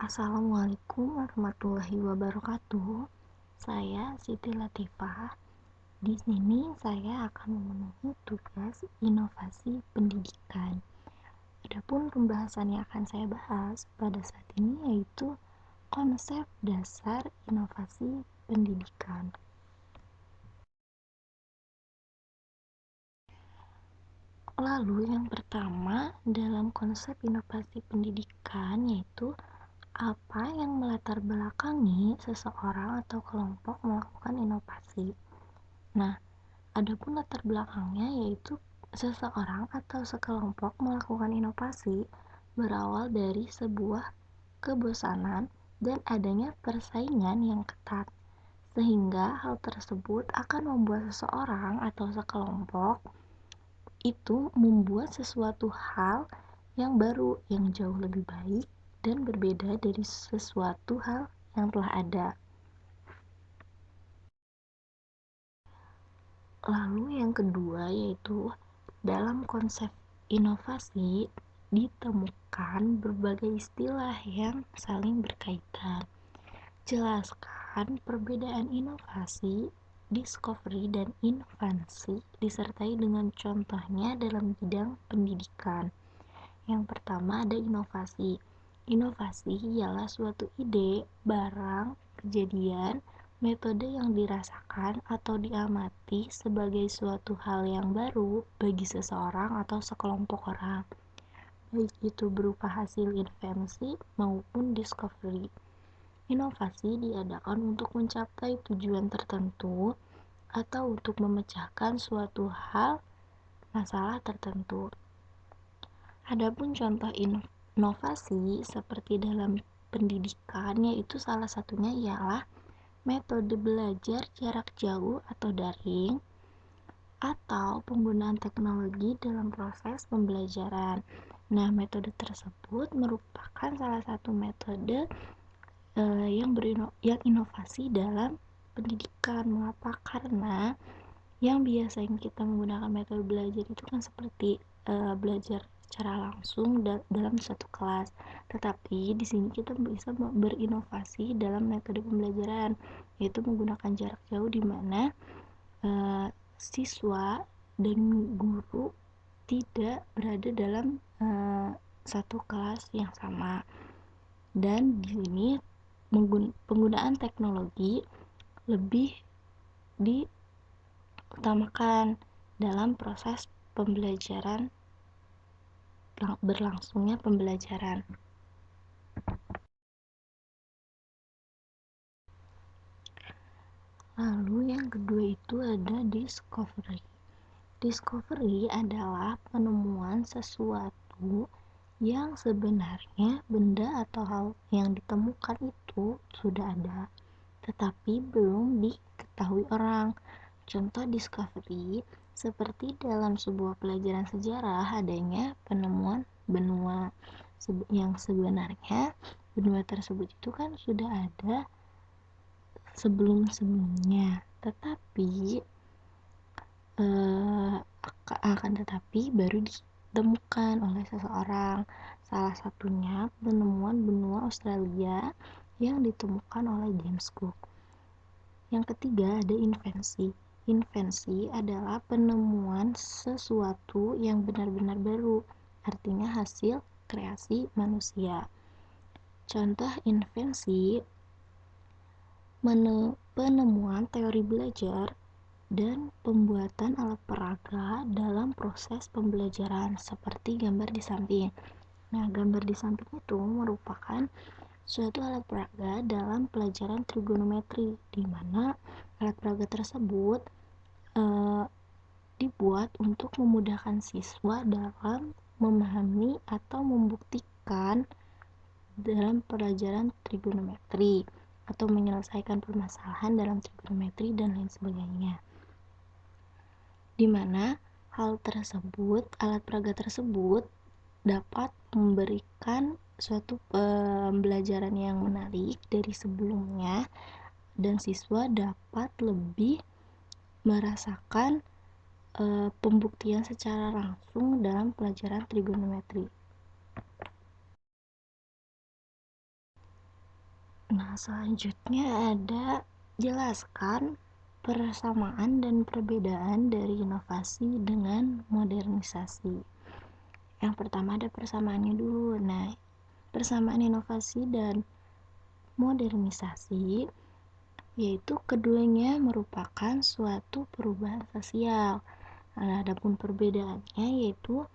Assalamualaikum warahmatullahi wabarakatuh. Saya Siti Latifah. Di sini saya akan memenuhi tugas inovasi pendidikan. Adapun pembahasan yang akan saya bahas pada saat ini yaitu konsep dasar inovasi pendidikan. Lalu yang pertama dalam konsep inovasi pendidikan yaitu apa yang melatar belakangi seseorang atau kelompok melakukan inovasi. Nah, adapun latar belakangnya yaitu seseorang atau sekelompok melakukan inovasi berawal dari sebuah kebosanan dan adanya persaingan yang ketat, sehingga hal tersebut akan membuat seseorang atau sekelompok itu membuat sesuatu hal yang baru, yang jauh lebih baik dan berbeda dari sesuatu hal yang telah ada. Lalu yang kedua yaitu dalam konsep inovasi ditemukan berbagai istilah yang saling berkaitan. Jelaskan perbedaan inovasi, discovery, dan invasi disertai dengan contohnya dalam bidang pendidikan. Yang pertama ada inovasi. Inovasi ialah suatu ide, barang, kejadian, metode yang dirasakan atau diamati sebagai suatu hal yang baru bagi seseorang atau sekelompok orang, baik itu berupa hasil invensi maupun discovery. Inovasi diadakan untuk mencapai tujuan tertentu atau untuk memecahkan suatu hal masalah tertentu. Adapun contoh inovasi seperti dalam pendidikan yaitu salah satunya ialah metode belajar jarak jauh atau daring atau penggunaan teknologi dalam proses pembelajaran. Nah, metode tersebut merupakan salah satu metode yang inovasi dalam pendidikan. Mengapa? Karena yang biasanya kita menggunakan metode belajar itu kan seperti belajar secara langsung dalam satu kelas. Tetapi di sini kita bisa berinovasi dalam metode pembelajaran, yaitu menggunakan jarak jauh di mana siswa dan guru tidak berada dalam satu kelas yang sama. Dan di sini penggunaan teknologi lebih diutamakan dalam proses pembelajaran, berlangsungnya pembelajaran. Lalu yang kedua itu ada discovery. Discovery adalah penemuan sesuatu yang sebenarnya benda atau hal yang ditemukan itu sudah ada, tetapi belum diketahui orang. Contoh discovery seperti dalam sebuah pelajaran sejarah adanya penemuan benua yang sebenarnya benua tersebut itu kan sudah ada sebelum-sebelumnya, tetapi akan tetapi baru ditemukan oleh seseorang. Salah satunya penemuan benua Australia yang ditemukan oleh James Cook. Yang ketiga ada invensi. Invensi adalah penemuan sesuatu yang benar-benar baru, artinya hasil kreasi manusia. Contoh invensi penemuan teori belajar dan pembuatan alat peraga dalam proses pembelajaran seperti gambar di samping. Nah, gambar di samping itu merupakan suatu alat peraga dalam pelajaran trigonometri, di mana alat peraga tersebut dibuat untuk memudahkan siswa dalam memahami atau membuktikan dalam pelajaran trigonometri atau menyelesaikan permasalahan dalam trigonometri dan lain sebagainya, di mana hal tersebut, alat peraga tersebut dapat memberikan suatu pembelajaran yang menarik dari sebelumnya dan siswa dapat lebih merasakan pembuktian secara langsung dalam pelajaran trigonometri. Nah, selanjutnya ada jelaskan persamaan dan perbedaan dari inovasi dengan modernisasi. Yang pertama ada persamaannya dulu. Nah, persamaan inovasi dan modernisasi yaitu keduanya merupakan suatu perubahan sosial. Nah, adapun perbedaannya yaitu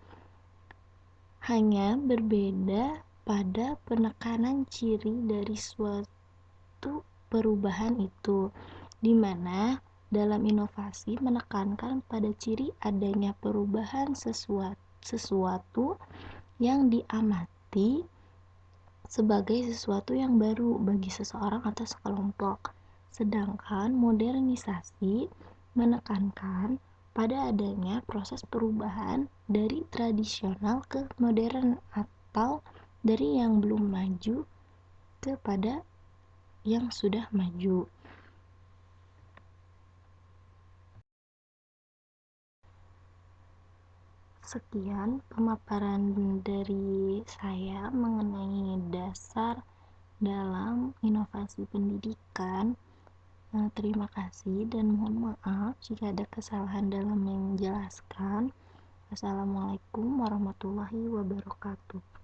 hanya berbeda pada penekanan ciri dari suatu perubahan itu, di mana dalam inovasi menekankan pada ciri adanya perubahan sesuatu yang diamati sebagai sesuatu yang baru bagi seseorang atau sekelompok. Sedangkan modernisasi menekankan pada adanya proses perubahan dari tradisional ke modern atau dari yang belum maju kepada yang sudah maju. Sekian pemaparan dari saya mengenai dasar dalam inovasi pendidikan. Terima kasih dan mohon maaf jika ada kesalahan dalam menjelaskan. Wassalamualaikum warahmatullahi wabarakatuh.